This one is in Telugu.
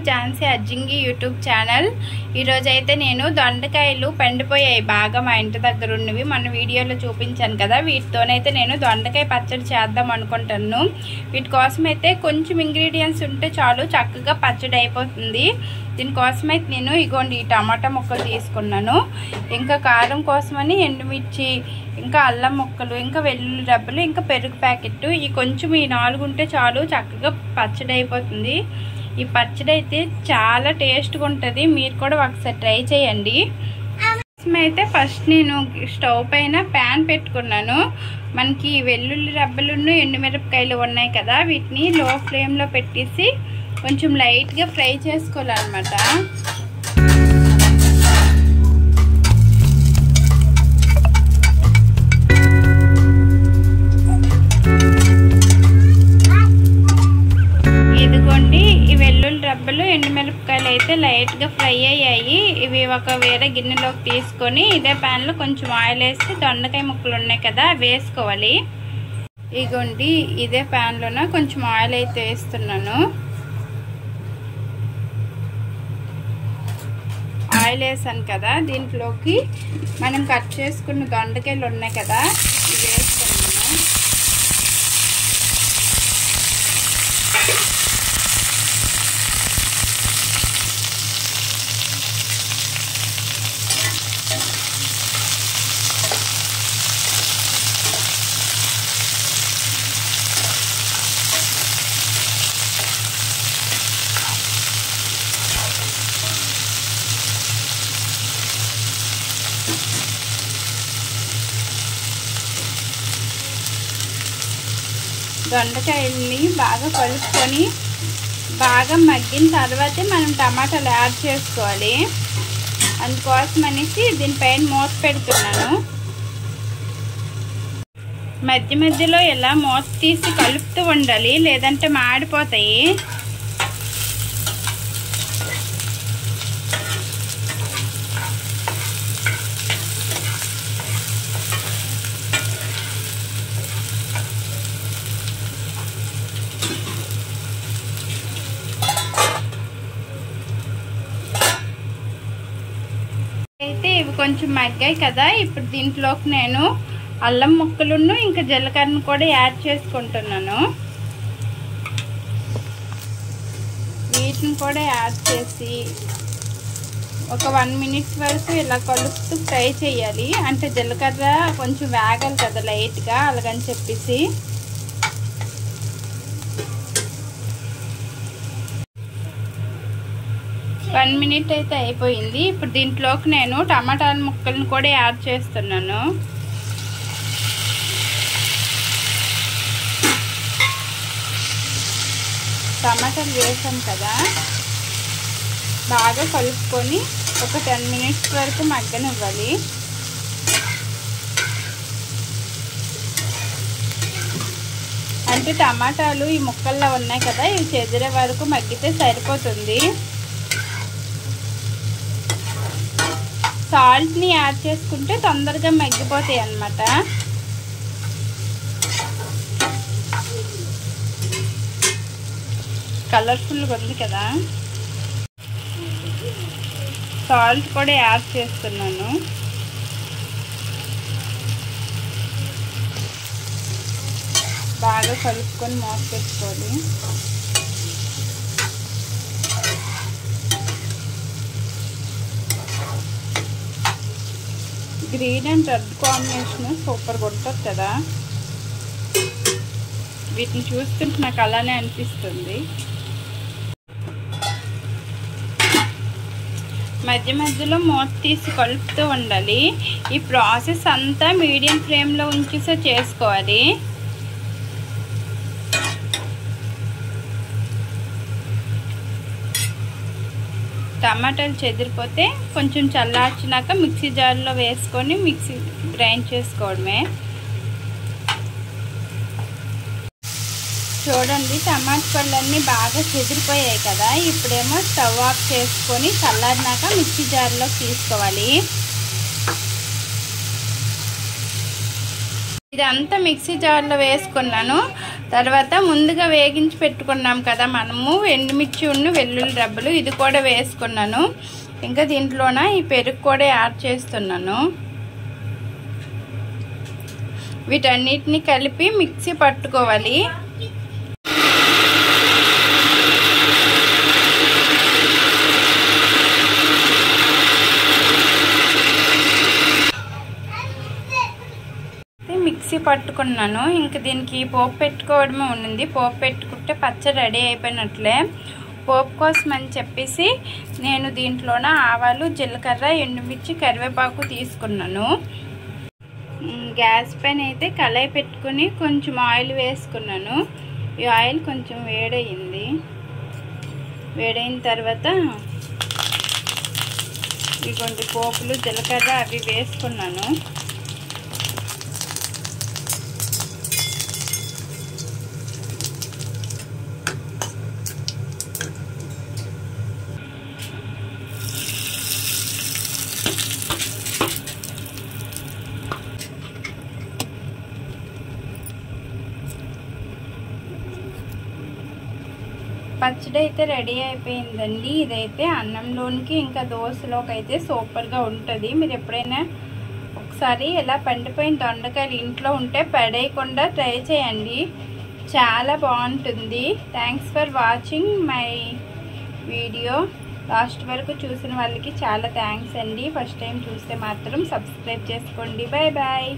Jhansi అజ్జింగి YouTube channel. ఈరోజు అయితే నేను దొండకాయలు పండిపోయాయి బాగా మా ఇంటి దగ్గర ఉన్నవి, మన వీడియోలో చూపించాను కదా. వీటితోనైతే నేను దొండకాయ పచ్చడి చేద్దాం అనుకుంటాను. వీటి కోసం అయితే కొంచెం ఇంగ్రీడియంట్స్ ఉంటే చాలు, చక్కగా పచ్చడి అయిపోతుంది. దీనికోసమైతే నేను ఇగోండి ఈ టమాటా ముక్కలు తీసుకున్నాను. ఇంకా కారం కోసమని ఎండుమిర్చి, ఇంకా అల్లం ముక్కలు, ఇంకా వెల్లుల్లి రబ్బలు, ఇంకా పెరుగు ప్యాకెట్. ఈ కొంచెం ఈ 4 ఉంటే చాలు, చక్కగా పచ్చడి అయిపోతుంది. ఈ పచ్చడి అయితే చాలా టేస్ట్గా ఉంటుంది, మీరు కూడా ఒకసారి ట్రై చేయండి. అయితే ఫస్ట్ నేను స్టవ్ పైన ప్యాన్ పెట్టుకున్నాను. మనకి వెల్లుల్లి రబ్బలును ఎండుమిరపకాయలు ఉన్నాయి కదా, వీటిని లో ఫ్లేమ్లో పెట్టేసి కొంచెం లైట్గా ఫ్రై చేసుకోవాలన్నమాట. ఇదిగోండి ఈ వెల్లుల్లి రబ్బలు ఎండుమిరపకాయలు అయితే లైట్గా ఫ్రై అయ్యాయి. ఇవి ఒక వేరే గిన్నెలోకి తీసుకొని ఇదే ప్యాన్లో కొంచెం ఆయిల్ వేసి దొండకాయ ముక్కలు ఉన్నాయి కదా వేసుకోవాలి. ఇదిగోండి ఇదే ప్యాన్లోన కొంచెం ఆయిల్ అయితే వేస్తున్నాను. ఆయిల్ వేసాను కదా, దీంట్లోకి మనం కట్ చేసుకున్న దొండకాయలు ఉన్నాయి కదా ఇవి వేసుకున్నాను. దొండకాయల్ని బాగా కలుపుకొని బాగా మగ్గిన తర్వాతే మనం టమాటాలు యాడ్ చేసుకోవాలి. అందుకోసం అనేసి దీనిపైన మూత పెడుతున్నాను. మధ్య మధ్యలో ఇలా మూత తీసి కలుపుతూ ఉండాలి, లేదంటే మాడిపోతాయి. అయితే ఇవి కొంచెం మగ్గాయి కదా, ఇప్పుడు దీంట్లోకి నేను అల్లం ముక్కలను ఇంకా జీలకర్రను కూడా యాడ్ చేసుకుంటున్నాను. వీటిని కూడా యాడ్ చేసి ఒక 1 మినిట్ వరకు ఇలా కలుపుతూ ఫ్రై చేయాలి. అంటే జీలకర్ర కొంచెం వేగాలి కదా లైట్గా, అలాగని చెప్పేసి. వన్ మినిట్ అయితే అయిపోయింది. ఇప్పుడు దీంట్లోకి నేను టమాటాల ముక్కలను కూడా యాడ్ చేస్తున్నాను. టమాటాలు వేసాం కదా, బాగా కలుపుకొని ఒక 10 మినిట్స్ వరకు మగ్గనివ్వాలి. అంటే టమాటాలు ఈ ముక్కల్లో ఉన్నాయి కదా, ఇవి చెదిరే వరకు మగ్గితే సరిపోతుంది. సాల్ట్ని యాడ్ చేసుకుంటే తొందరగా మగ్గిపోతాయి అన్నమాట. కలర్ఫుల్గా ఉంది కదా. సాల్ట్ కూడా యాడ్ చేస్తున్నాను. బాగా కలుపుకొని మూత పెట్టుకోవాలి. గ్రీన్ అండ్ రెడ్ కాంబినేషన్ సూపర్గా ఉంటుంది కదా. వీటిని చూస్తుంటే నాకు అలానే అనిపిస్తుంది. మధ్య మధ్యలో మూత తీసి కలుపుతూ ఉండాలి. ఈ ప్రాసెస్ అంతా మీడియం ఫ్లేమ్లో ఉంచేసే చేసుకోవాలి. టమాటాలు చెదిరిపోతే కొంచెం చల్లార్చినాక మిక్సీ జార్లో వేసుకొని మిక్సీ గ్రైండ్ చేసుకోవడమే. చూడండి టమాటా పళ్ళన్నీ బాగా చెదిరిపోయాయి కదా. ఇప్పుడేమో స్టవ్ ఆఫ్ చేసుకొని చల్లారినాక మిక్సీ జార్లో తీసుకోవాలి. ఇదంతా మిక్సీ జార్లో వేసుకున్నాను. తర్వాత ముందుగా వేగించి పెట్టుకున్నాం కదా మనము ఎండుమిర్చి ఉన్న వెల్లుల్లి రబ్బలు, ఇది కూడా వేసుకున్నాను. ఇంకా దీంట్లోన ఈ పెరుగు కూడా యాడ్ చేస్తున్నాను. వీటన్నిటిని కలిపి మిక్సీ పట్టుకోవాలి. మిక్సీ పట్టుకున్నాను. ఇంక దీనికి పోపు పెట్టుకోవడమే ఉంది. పోపు పెట్టుకుంటే పచ్చడి రెడీ అయిపోయినట్లే. పోపు కోసం అని చెప్పేసి నేను దీంట్లోన ఆవాలు, జీలకర్ర, ఎండుమిర్చి, కరివేపాకు తీసుకున్నాను. గ్యాస్ పైన అయితే కళాయి పెట్టుకుని కొంచెం ఆయిల్ వేసుకున్నాను. ఈ ఆయిల్ కొంచెం వేడయింది. వేడైన తర్వాత ఇటువంటి పోపులు, జీలకర్ర అవి వేసుకున్నాను. పచ్చడి అయితే రెడీ అయిపోయిందండి. ఇదైతే అన్నంలోనికి ఇంకా దోశలోకి అయితే సూపర్గా ఉంటుంది. మీరు ఎప్పుడైనా ఒకసారి ఇలా పండిపోయిన దొండకాయలు ఇంట్లో ఉంటే పడేయకుండా ట్రై చేయండి, చాలా బాగుంటుంది. Thanks for watching my video. Last వరకు చూసిన వాళ్ళకి చాలా థ్యాంక్స్ అండి. ఫస్ట్ టైం చూస్తే మాత్రం సబ్స్క్రైబ్ చేసుకోండి. Bye bye.